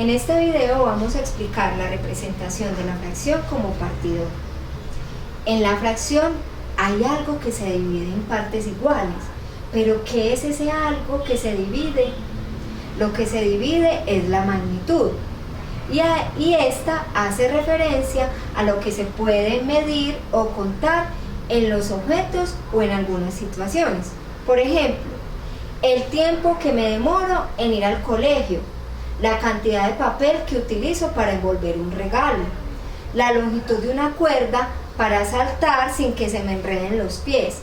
En este video vamos a explicar la representación de la fracción como partidor. En la fracción hay algo que se divide en partes iguales, pero ¿qué es ese algo que se divide? Lo que se divide es la magnitud, y esta hace referencia a lo que se puede medir o contar en los objetos o en algunas situaciones. Por ejemplo, el tiempo que me demoro en ir al colegio, la cantidad de papel que utilizo para envolver un regalo, la longitud de una cuerda para saltar sin que se me enreden los pies,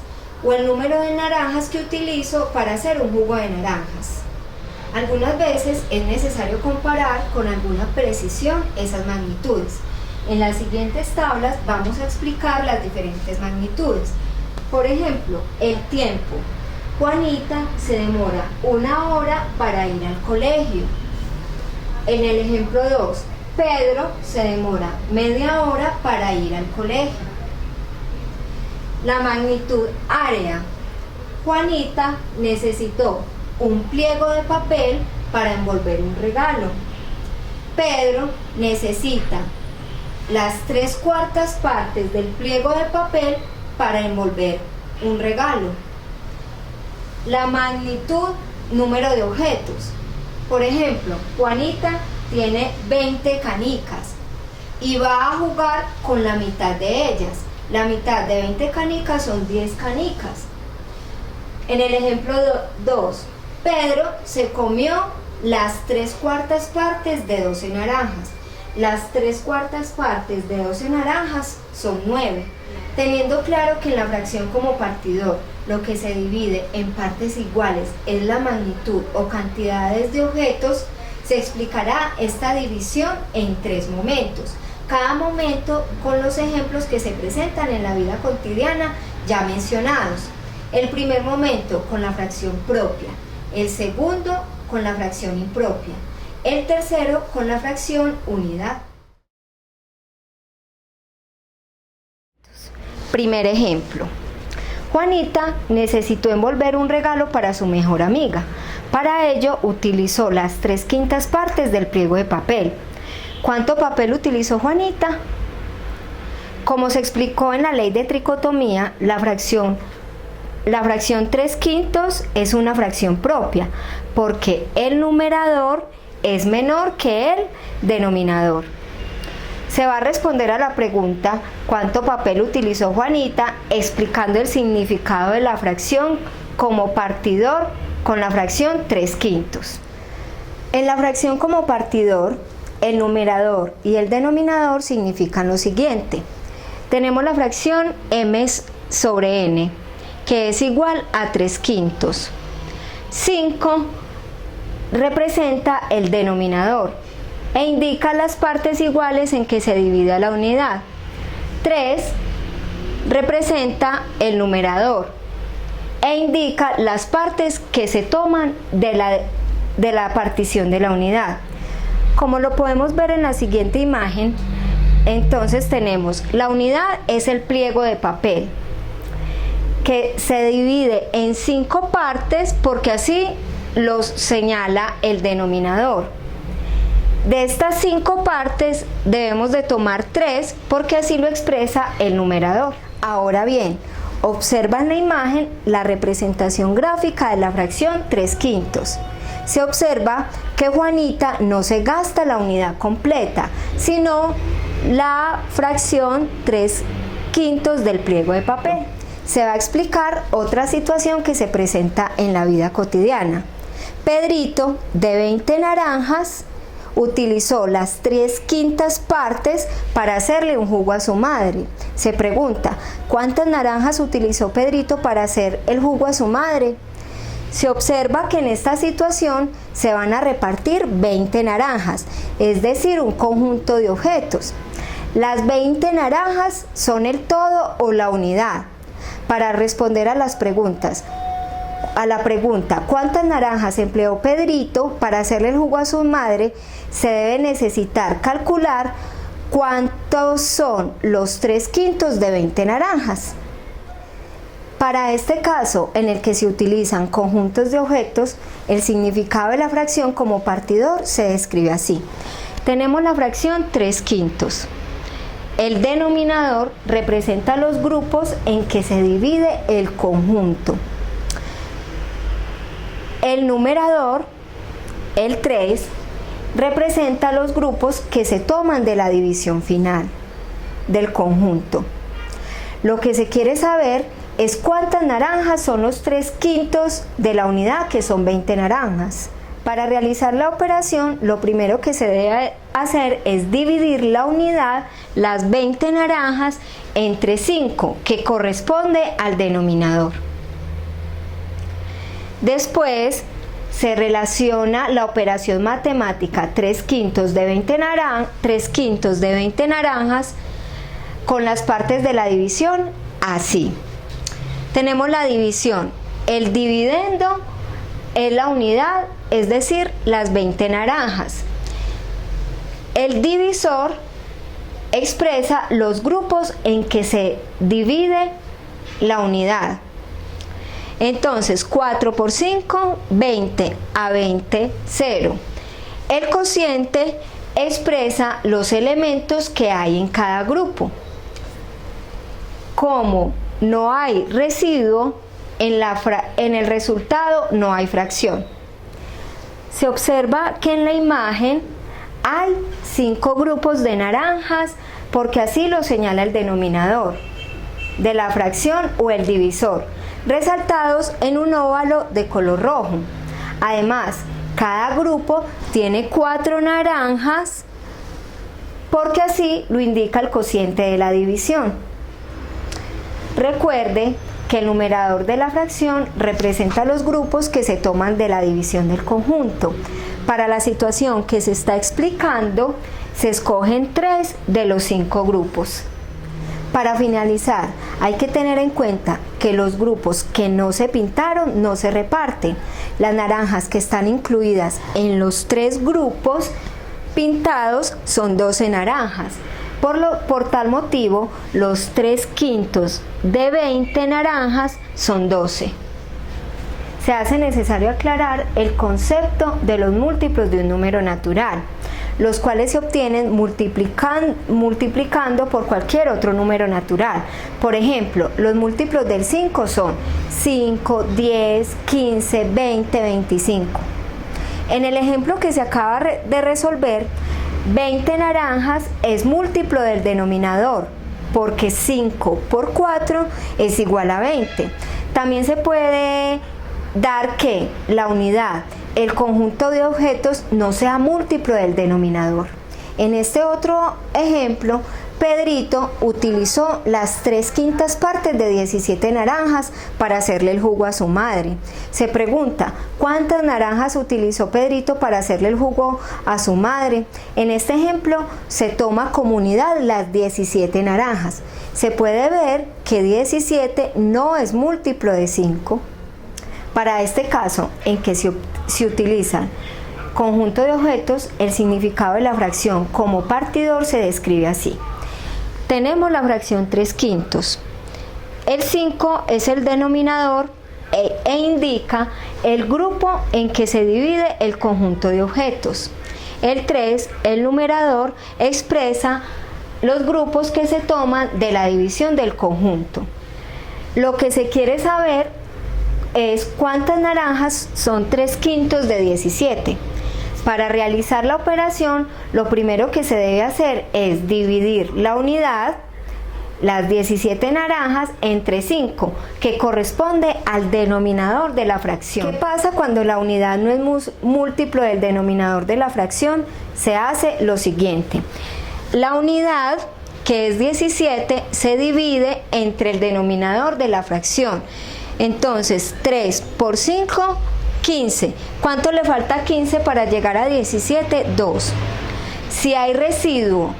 o el número de naranjas que utilizo para hacer un jugo de naranjas. Algunas veces es necesario comparar con alguna precisión esas magnitudes. En las siguientes tablas vamos a explicar las diferentes magnitudes. Por ejemplo, el tiempo. Juanita se demora 1 hora para ir al colegio. En el ejemplo 2, Pedro se demora media hora para ir al colegio. La magnitud área. Juanita necesitó un pliego de papel para envolver un regalo. Pedro necesita las 3/4 partes del pliego de papel para envolver un regalo. La magnitud número de objetos. Por ejemplo, Juanita tiene 20 canicas y va a jugar con la mitad de ellas. La mitad de 20 canicas son 10 canicas. En el ejemplo 2, Pedro se comió las 3/4 partes de 12 naranjas. Las 3/4 partes de 12 naranjas son 9. Teniendo claro que en la fracción como partidor lo que se divide en partes iguales es la magnitud o cantidades de objetos, se explicará esta división en 3 momentos. Cada momento con los ejemplos que se presentan en la vida cotidiana ya mencionados. El primer momento con la fracción propia, el segundo con la fracción impropia, el tercero con la fracción unidad. Primer ejemplo. Juanita necesitó envolver un regalo para su mejor amiga. Para ello utilizó las 3/5 partes del pliego de papel. ¿Cuánto papel utilizó Juanita? Como se explicó en la ley de tricotomía, la fracción 3/5 es una fracción propia, porque el numerador es menor que el denominador. Se va a responder a la pregunta ¿cuánto papel utilizó Juanita?, explicando el significado de la fracción como partidor con la fracción 3/5. En la fracción como partidor, el numerador y el denominador significan lo siguiente. Tenemos la fracción m sobre n, que es igual a 3/5. 5 representa el denominador e indica las partes iguales en que se divide la unidad. 3 representa el numerador e indica las partes que se toman de la partición de la unidad. Como lo podemos ver en la siguiente imagen, entonces tenemos la unidad es el pliego de papel, que se divide en 5 partes porque así los señala el denominador. De estas 5 partes debemos de tomar 3 porque así lo expresa el numerador. Ahora bien, observa en la imagen la representación gráfica de la fracción 3/5. Se observa que Juanita no se gasta la unidad completa, sino la fracción 3/5 del pliego de papel. Se va a explicar otra situación que se presenta en la vida cotidiana. Pedrito, de 20 naranjas, utilizó las 3/5 partes para hacerle un jugo a su madre. Se pregunta, ¿cuántas naranjas utilizó Pedrito para hacer el jugo a su madre? Se observa que en esta situación se van a repartir 20 naranjas, es decir, un conjunto de objetos. Las 20 naranjas son el todo o la unidad. Para responder a la pregunta ¿cuántas naranjas empleó Pedrito para hacerle el jugo a su madre?, se debe necesitar calcular cuántos son los 3/5 de 20 naranjas. Para este caso, en el que se utilizan conjuntos de objetos, el significado de la fracción como partidor se describe así. Tenemos la fracción 3/5. El denominador representa los grupos en que se divide el conjunto. El numerador, el 3, representa los grupos que se toman de la división final del conjunto. Lo que se quiere saber es cuántas naranjas son los 3/5 de la unidad, que son 20 naranjas. Para realizar la operación, lo primero que se debe hacer es dividir la unidad, las 20 naranjas, entre 5, que corresponde al denominador. Después se relaciona la operación matemática 3/5 de 20 naranjas con las partes de la división así. Tenemos la división, el dividendo es la unidad, es decir, las 20 naranjas. El divisor expresa los grupos en que se divide la unidad. Entonces, 4 por 5, 20, a 20, 0. El cociente expresa los elementos que hay en cada grupo. Como no hay residuo, en el resultado no hay fracción. Se observa que en la imagen hay 5 grupos de naranjas, porque así lo señala el denominador de la fracción o el divisor, resaltados en un óvalo de color rojo. Además, cada grupo tiene 4 naranjas, porque así lo indica el cociente de la división. Recuerde que el numerador de la fracción representa los grupos que se toman de la división del conjunto. Para la situación que se está explicando, se escogen 3 de los 5 grupos. Para finalizar, hay que tener en cuenta que los grupos que no se pintaron no se reparten. Las naranjas que están incluidas en los 3 grupos pintados son 12 naranjas. Por tal motivo, los 3/5 de 20 naranjas son 12. Se hace necesario aclarar el concepto de los múltiplos de un número natural, los cuales se obtienen multiplicando por cualquier otro número natural. Por ejemplo, los múltiplos del 5 son 5, 10, 15, 20, 25. En el ejemplo que se acaba de resolver, 20 naranjas es múltiplo del denominador, porque 5 por 4 es igual a 20. También se puede dar que la unidad, el conjunto de objetos, no sea múltiplo del denominador. En este otro ejemplo, Pedrito utilizó las 3/5 partes de 17 naranjas para hacerle el jugo a su madre. Se pregunta, ¿cuántas naranjas utilizó Pedrito para hacerle el jugo a su madre? En este ejemplo se toma como unidad las 17 naranjas. Se puede ver que 17 no es múltiplo de 5. Para este caso, en que se utiliza conjunto de objetos, el significado de la fracción como partidor se describe así. Tenemos la fracción 3/5. El 5 es el denominador e indica el grupo en que se divide el conjunto de objetos. El 3, el numerador, expresa los grupos que se toman de la división del conjunto. Lo que se quiere saber es cuántas naranjas son 3/5 de 17. Para realizar la operación, lo primero que se debe hacer es dividir la unidad, las 17 naranjas, entre 5, que corresponde al denominador de la fracción. ¿Qué pasa cuando la unidad no es múltiplo del denominador de la fracción? Se hace lo siguiente. La unidad, que es 17, se divide entre el denominador de la fracción. Entonces, 3 por 5, 15. ¿Cuánto le falta a 15 para llegar a 17? 2. Si hay residuo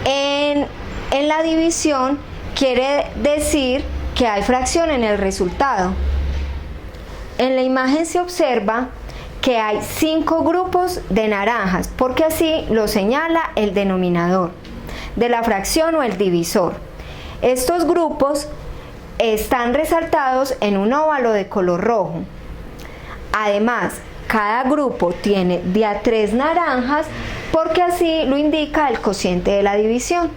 en la división, quiere decir que hay fracción en el resultado. En la imagen se observa que hay 5 grupos de naranjas, porque así lo señala el denominador de la fracción o el divisor. Estos grupos están resaltados en un óvalo de color rojo. Además, cada grupo tiene de a 3 naranjas porque así lo indica el cociente de la división.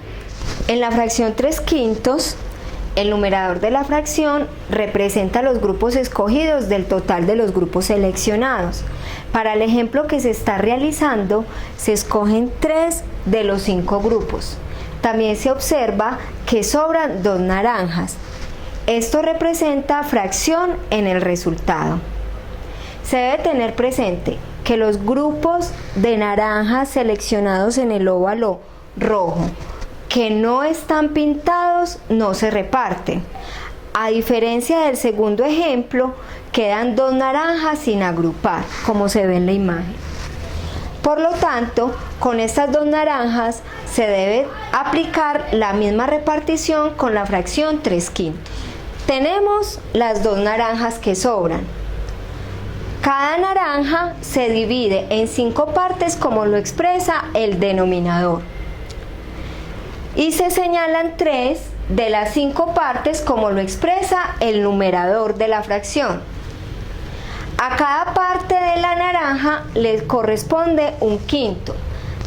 En la fracción 3/5, el numerador de la fracción representa los grupos escogidos del total de los grupos seleccionados. Para el ejemplo que se está realizando, se escogen 3 de los 5 grupos. También se observa que sobran 2 naranjas. Esto representa fracción en el resultado. Se debe tener presente que los grupos de naranjas seleccionados en el óvalo rojo que no están pintados no se reparten. A diferencia del segundo ejemplo, quedan 2 naranjas sin agrupar, como se ve en la imagen. Por lo tanto, con estas 2 naranjas se debe aplicar la misma repartición con la fracción 3/5. Tenemos las 2 naranjas que sobran. Cada naranja se divide en 5 partes como lo expresa el denominador. Y se señalan 3 de las 5 partes como lo expresa el numerador de la fracción. A cada parte de la naranja le corresponde un quinto.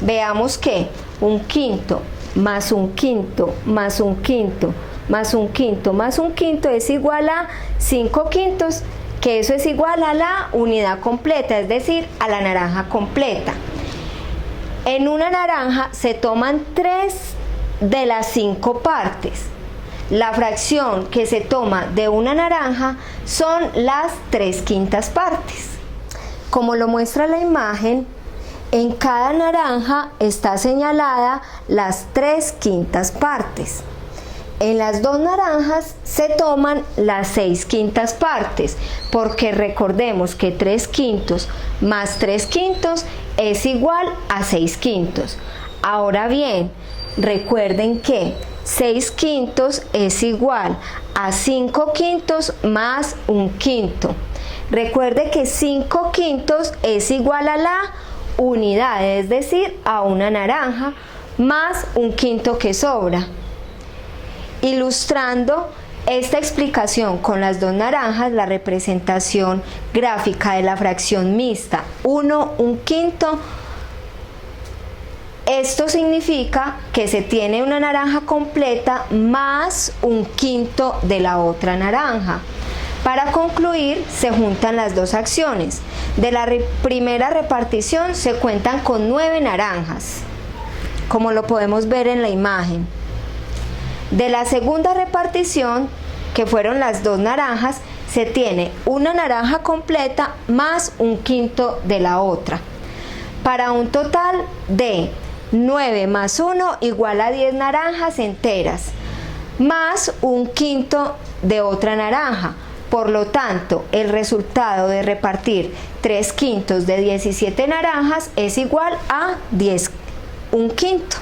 Veamos que un quinto más un quinto más un quinto más un quinto más un quinto es igual a 5 quintos, que eso es igual a la unidad completa, es decir, a la naranja completa. En una naranja se toman 3 de las 5 partes. La fracción que se toma de una naranja son las 3/5 partes. Como lo muestra la imagen, en cada naranja está señalada las 3/5 partes. En las 2 naranjas se toman las 6/5 partes, porque recordemos que 3/5 más 3/5 es igual a 6/5. Ahora bien, recuerden que 6/5 es igual a 5/5 más un quinto. Recuerde que 5/5 es igual a la unidad, es decir, a una naranja, más un quinto que sobra. Ilustrando esta explicación con las 2 naranjas, la representación gráfica de la fracción mixta 1/1/5, esto significa que se tiene una naranja completa más un quinto de la otra naranja. Para concluir, se juntan las 2 acciones. De la primera repartición se cuentan con 9 naranjas, como lo podemos ver en la imagen. De la segunda repartición, que fueron las 2 naranjas, se tiene una naranja completa más un quinto de la otra, para un total de 9 más 1 igual a 10 naranjas enteras, más un quinto de otra naranja. Por lo tanto, el resultado de repartir 3/5 de 17 naranjas es igual a 10 1/5.